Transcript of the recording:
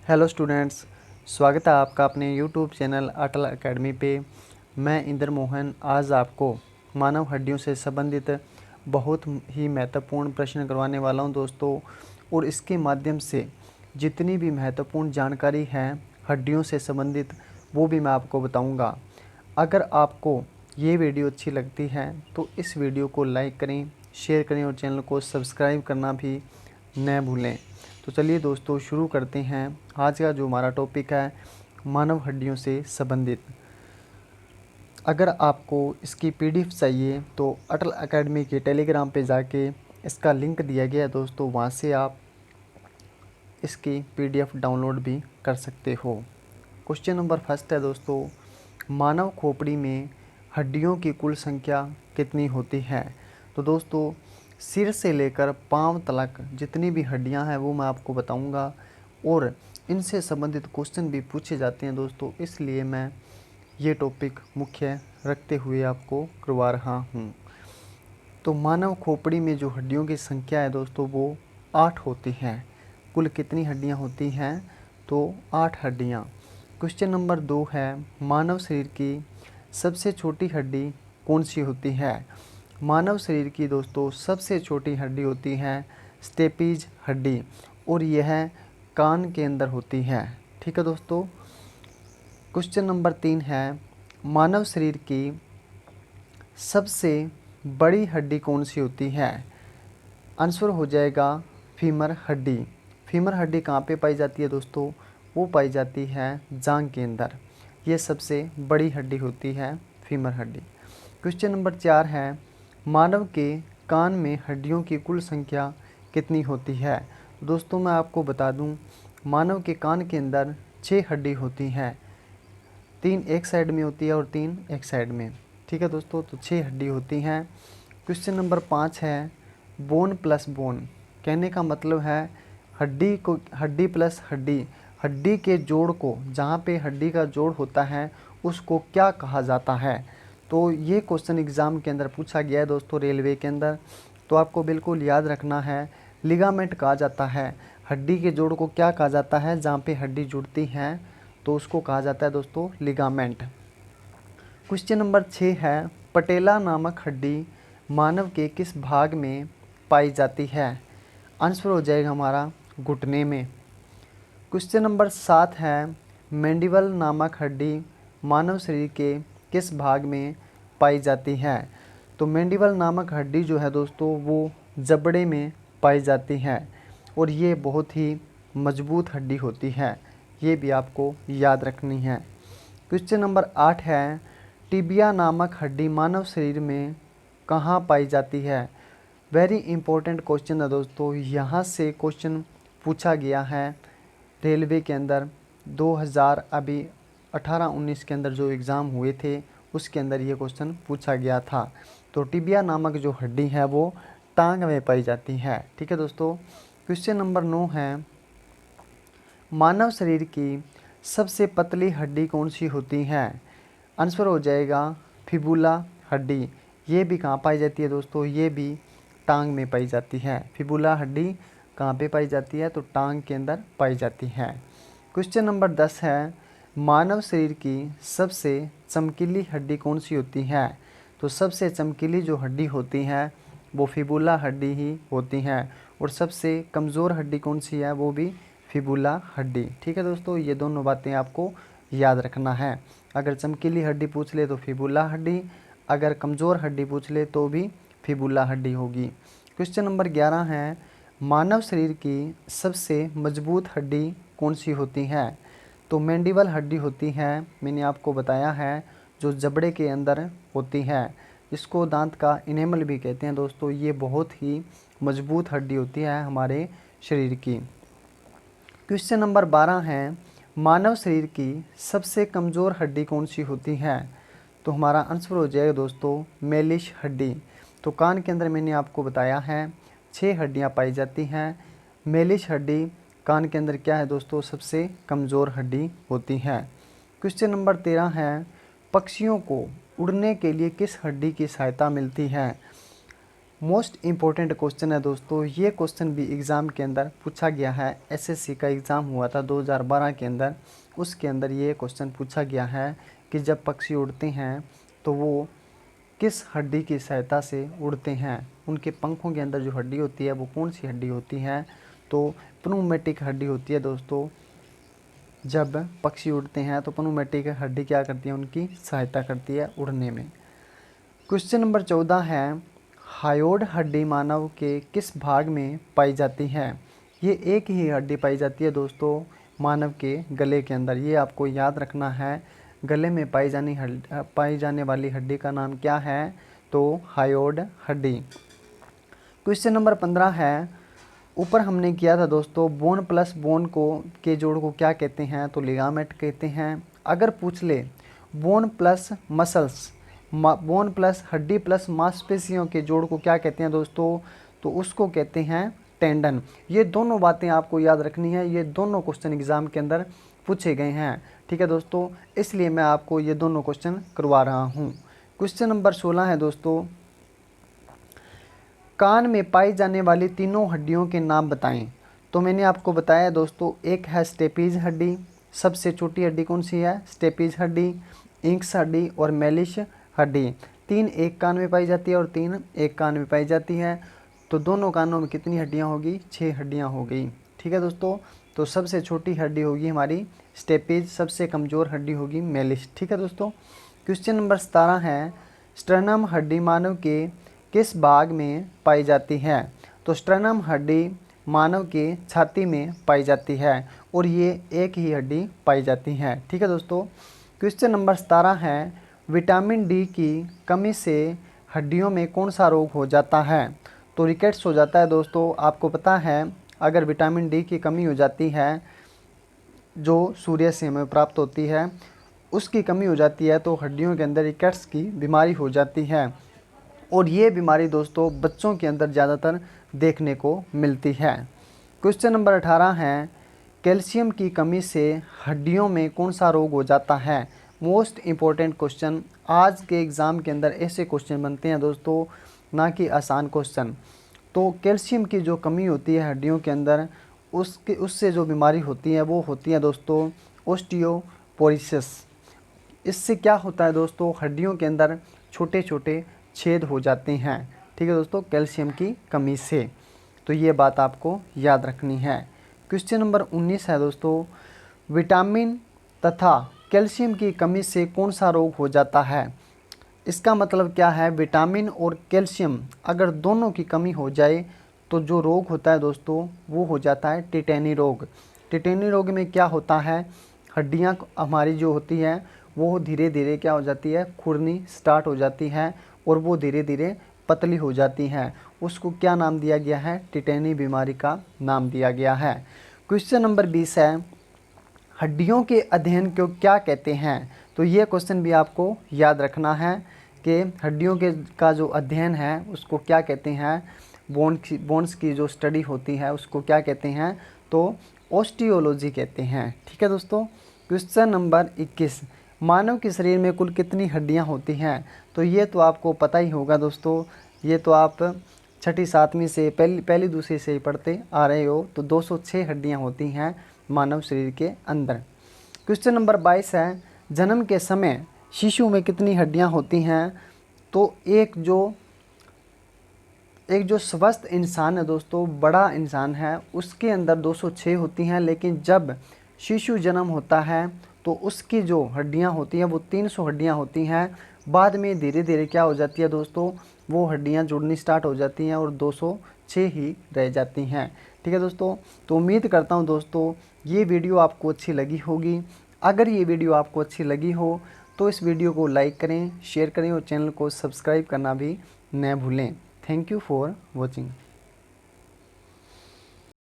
Hello students, स्वागत है आपका अपने यूट्यूब चैनल अटल एकेडमी पे। मैं इंद्र मोहन आज आपको मानव हड्डियों से संबंधित बहुत ही महत्वपूर्ण प्रश्न करवाने वाला हूं दोस्तों। और इसके माध्यम से जितनी भी महत्वपूर्ण जानकारी है हड्डियों से संबंधित वो भी मैं आपको बताऊंगा। अगर आपको ये वीडियो अच्छी लगती है तो इस वीडियो को लाइक करें, शेयर करें और चैनल को सब्सक्राइब करना भी न भूलें। तो चलिए दोस्तों शुरू करते हैं। आज का जो हमारा टॉपिक है मानव हड्डियों से संबंधित। अगर आपको इसकी पीडीएफ चाहिए तो अटल एकेडमी के टेलीग्राम पे जाके इसका लिंक दिया गया है दोस्तों, वहाँ से आप इसकी पीडीएफ डाउनलोड भी कर सकते हो। क्वेश्चन नंबर फर्स्ट है दोस्तों, मानव खोपड़ी में हड्डियों की कुल संख्या कितनी होती है। तो दोस्तों सिर से लेकर पांव तक जितनी भी हड्डियां हैं वो मैं आपको बताऊंगा और इनसे संबंधित क्वेश्चन भी पूछे जाते हैं दोस्तों, इसलिए मैं ये टॉपिक मुख्य रखते हुए आपको करवा रहा हूँ। तो मानव खोपड़ी में जो हड्डियों की संख्या है दोस्तों वो 8 होती हैं। कुल कितनी हड्डियाँ होती हैं? तो 8 हड्डियाँ। क्वेश्चन नंबर 2 है, मानव शरीर की सबसे छोटी हड्डी कौन सी होती है। मानव शरीर की दोस्तों सबसे छोटी हड्डी होती है स्टेपीज हड्डी और यह कान के अंदर होती है। ठीक है दोस्तों। क्वेश्चन नंबर 3 है, मानव शरीर की सबसे बड़ी हड्डी कौन सी होती है। आंसर हो जाएगा फीमर हड्डी। फीमर हड्डी कहाँ पे पाई जाती है दोस्तों? वो पाई जाती है जांघ के अंदर। ये सबसे बड़ी हड्डी होती है फीमर हड्डी। क्वेश्चन नंबर 4 है, मानव के कान में हड्डियों की कुल संख्या कितनी होती है। दोस्तों मैं आपको बता दूं, मानव के कान के अंदर 6 हड्डी होती हैं। 3 एक साइड में होती है और 3 एक साइड में। ठीक है दोस्तों, तो 6 हड्डी होती हैं। क्वेश्चन नंबर 5 है, बोन प्लस बोन कहने का मतलब है हड्डी प्लस हड्डी, हड्डी के जोड़ को, जहाँ पे हड्डी का जोड़ होता है उसको क्या कहा जाता है। तो ये क्वेश्चन एग्ज़ाम के अंदर पूछा गया है दोस्तों, रेलवे के अंदर। तो आपको बिल्कुल याद रखना है, लिगामेंट कहा जाता है। हड्डी के जोड़ को क्या कहा जाता है? जहाँ पे हड्डी जुड़ती हैं तो उसको कहा जाता है दोस्तों लिगामेंट। क्वेश्चन नंबर 6 है, पटेला नामक हड्डी मानव के किस भाग में पाई जाती है। आंसर हो जाएगा हमारा घुटने में। क्वेश्चन नंबर 7 है, मैंडिबल नामक हड्डी मानव शरीर के किस भाग में पाई जाती है। तो मैंडिबल नामक हड्डी जो है दोस्तों वो जबड़े में पाई जाती है और ये बहुत ही मजबूत हड्डी होती है, ये भी आपको याद रखनी है। क्वेश्चन नंबर 8 है, टिबिया नामक हड्डी मानव शरीर में कहाँ पाई जाती है। वेरी इंपॉर्टेंट क्वेश्चन है दोस्तों, यहाँ से क्वेश्चन पूछा गया है रेलवे के अंदर 2000 अभी 18-19 के अंदर जो एग्ज़ाम हुए थे उसके अंदर ये क्वेश्चन पूछा गया था। तो टिबिया नामक जो हड्डी है वो टांग में पाई जाती है। ठीक है दोस्तों। क्वेश्चन नंबर 9 है, मानव शरीर की सबसे पतली हड्डी कौन सी होती है। आंसर हो जाएगा फिबुला हड्डी। ये भी कहाँ पाई जाती है दोस्तों? ये भी टांग में पाई जाती है। फिबुला हड्डी कहाँ पे पाई जाती है? तो टांग के अंदर पाई जाती है। क्वेश्चन नंबर 10 है, मानव शरीर की सबसे चमकीली हड्डी कौन सी होती है। तो सबसे चमकीली जो हड्डी होती है वो फिबुला हड्डी ही होती है और सबसे कमज़ोर हड्डी कौन सी है? वो भी फिबुला हड्डी। ठीक है दोस्तों, ये दोनों बातें आपको याद रखना है। अगर चमकीली हड्डी पूछ ले तो फिबुला हड्डी, अगर कमज़ोर हड्डी पूछ ले तो भी फिबुला हड्डी होगी। क्वेश्चन नंबर 11 है, मानव शरीर की सबसे मजबूत हड्डी कौन सी होती है। तो मैंडिबल हड्डी होती है, मैंने आपको बताया है, जो जबड़े के अंदर होती है, इसको दांत का इनेमल भी कहते हैं दोस्तों। ये बहुत ही मजबूत हड्डी होती है हमारे शरीर की। क्वेश्चन नंबर 12 है, मानव शरीर की सबसे कमज़ोर हड्डी कौन सी होती है। तो हमारा आंसर हो जाएगा दोस्तों मेलिश हड्डी। तो कान के अंदर मैंने आपको बताया है 6 हड्डियां पाई जाती हैं। मेलिश हड्डी कान के अंदर क्या है दोस्तों? सबसे कमज़ोर हड्डी होती है। क्वेश्चन नंबर 13 है, पक्षियों को उड़ने के लिए किस हड्डी की सहायता मिलती है। मोस्ट इम्पोर्टेंट क्वेश्चन है दोस्तों। ये क्वेश्चन भी एग्ज़ाम के अंदर पूछा गया है। एसएससी का एग्ज़ाम हुआ था 2012 के अंदर, उसके अंदर ये क्वेश्चन पूछा गया है कि जब पक्षी उड़ते हैं तो वो किस हड्डी की सहायता से उड़ते हैं। उनके पंखों के अंदर जो हड्डी होती है वो कौन सी हड्डी होती है, तो प्नूमेटिक हड्डी होती है दोस्तों। जब पक्षी उड़ते हैं तो प्नूमेटिक हड्डी क्या करती है, उनकी सहायता करती है उड़ने में। क्वेश्चन नंबर 14 है, हायोइड हड्डी मानव के किस भाग में पाई जाती है। ये एक ही हड्डी पाई जाती है दोस्तों मानव के गले के अंदर, ये आपको याद रखना है। गले में पाई जाने वाली हड्डी का नाम क्या है, तो हायोइड हड्डी। क्वेश्चन नंबर 15 है, ऊपर हमने किया था दोस्तों बोन प्लस बोन के जोड़ को क्या कहते हैं, तो लिगामेंट कहते हैं। अगर पूछ ले bone plus muscles, bone plus हड्डी प्लस मांसपेशियों के जोड़ को क्या कहते हैं दोस्तों, तो उसको कहते हैं टेंडन। ये दोनों बातें आपको याद रखनी है, ये दोनों क्वेश्चन एग्ज़ाम के अंदर पूछे गए हैं, ठीक है दोस्तों, इसलिए मैं आपको ये दोनों क्वेश्चन करवा रहा हूँ। क्वेश्चन नंबर 16 है दोस्तों, कान में पाई जाने वाली तीनों हड्डियों के नाम बताएं। तो मैंने आपको बताया दोस्तों, एक है स्टेपीज हड्डी, सबसे छोटी हड्डी कौन सी है, स्टेपीज हड्डी, इंक्स हड्डी और मेलिश हड्डी। 3 एक कान में पाई जाती है और 3 एक कान में पाई जाती है। तो दोनों कानों में कितनी हड्डियां होगी, 6 हड्डियां हो गई, ठीक है दोस्तों। तो सबसे छोटी हड्डी होगी हमारी स्टेपीज, सबसे कमज़ोर हड्डी होगी मेलिश, ठीक है दोस्तों। क्वेश्चन नंबर 17 है, स्टर्नम हड्डी मानव के किस भाग में पाई जाती है। तो स्टर्नम हड्डी मानव के छाती में पाई जाती है और ये एक ही हड्डी पाई जाती है, ठीक है दोस्तों। क्वेश्चन नंबर 17 है, विटामिन डी की कमी से हड्डियों में कौन सा रोग हो जाता है। तो रिकेट्स हो जाता है दोस्तों। आपको पता है अगर विटामिन डी की कमी हो जाती है, जो सूर्य से हमें प्राप्त होती है, उसकी कमी हो जाती है तो हड्डियों के अंदर रिकेट्स की बीमारी हो जाती है। और ये बीमारी दोस्तों बच्चों के अंदर ज़्यादातर देखने को मिलती है। क्वेश्चन नंबर 18 है, कैल्शियम की कमी से हड्डियों में कौन सा रोग हो जाता है। मोस्ट इम्पोर्टेंट क्वेश्चन, आज के एग्ज़ाम के अंदर ऐसे क्वेश्चन बनते हैं दोस्तों, ना कि आसान क्वेश्चन। तो कैल्शियम की जो कमी होती है हड्डियों के अंदर, उससे जो बीमारी होती है वो होती है दोस्तों ऑस्टियोपोरोसिस। इससे क्या होता है दोस्तों, हड्डियों के अंदर छोटे छोटे छेद हो जाते हैं, ठीक है दोस्तों, कैल्शियम की कमी से। तो ये बात आपको याद रखनी है। क्वेश्चन नंबर 19 है दोस्तों, विटामिन तथा कैल्शियम की कमी से कौन सा रोग हो जाता है। इसका मतलब क्या है, विटामिन और कैल्शियम अगर दोनों की कमी हो जाए तो जो रोग होता है दोस्तों वो हो जाता है टिटेनी रोग। टिटेनी रोग में क्या होता है, हड्डियां हमारी जो होती है वो धीरे धीरे क्या हो जाती है, खुरनी स्टार्ट हो जाती है और वो धीरे धीरे पतली हो जाती हैं। उसको क्या नाम दिया गया है, टिटेनी बीमारी का नाम दिया गया है। क्वेश्चन नंबर 20 है, हड्डियों के अध्ययन को क्या कहते हैं। तो ये क्वेश्चन भी आपको याद रखना है कि हड्डियों के का जो अध्ययन है उसको क्या कहते हैं। बोन्स की जो स्टडी होती है उसको क्या कहते हैं, तो ऑस्टियोलॉजी कहते हैं, ठीक है दोस्तों। क्वेश्चन नंबर 21, मानव के शरीर में कुल कितनी हड्डियां होती हैं। तो ये तो आपको पता ही होगा दोस्तों, ये तो आप छठी सातवीं से पहली दूसरी से ही पढ़ते आ रहे हो। तो 206 हड्डियां होती हैं मानव शरीर के अंदर। क्वेश्चन नंबर 22 है, जन्म के समय शिशु में कितनी हड्डियां होती हैं। तो एक जो स्वस्थ इंसान है दोस्तों, बड़ा इंसान है, उसके अंदर 206 होती हैं। लेकिन जब शिशु जन्म होता है तो उसकी जो हड्डियां होती हैं वो 300 हड्डियां होती हैं। बाद में धीरे धीरे क्या हो जाती है दोस्तों, वो हड्डियां जुड़नी स्टार्ट हो जाती हैं और 206 ही रह जाती हैं, ठीक है दोस्तों। तो उम्मीद करता हूं दोस्तों ये वीडियो आपको अच्छी लगी होगी। अगर ये वीडियो आपको अच्छी लगी हो तो इस वीडियो को लाइक करें, शेयर करें और चैनल को सब्सक्राइब करना भी न भूलें। Thank you for watching.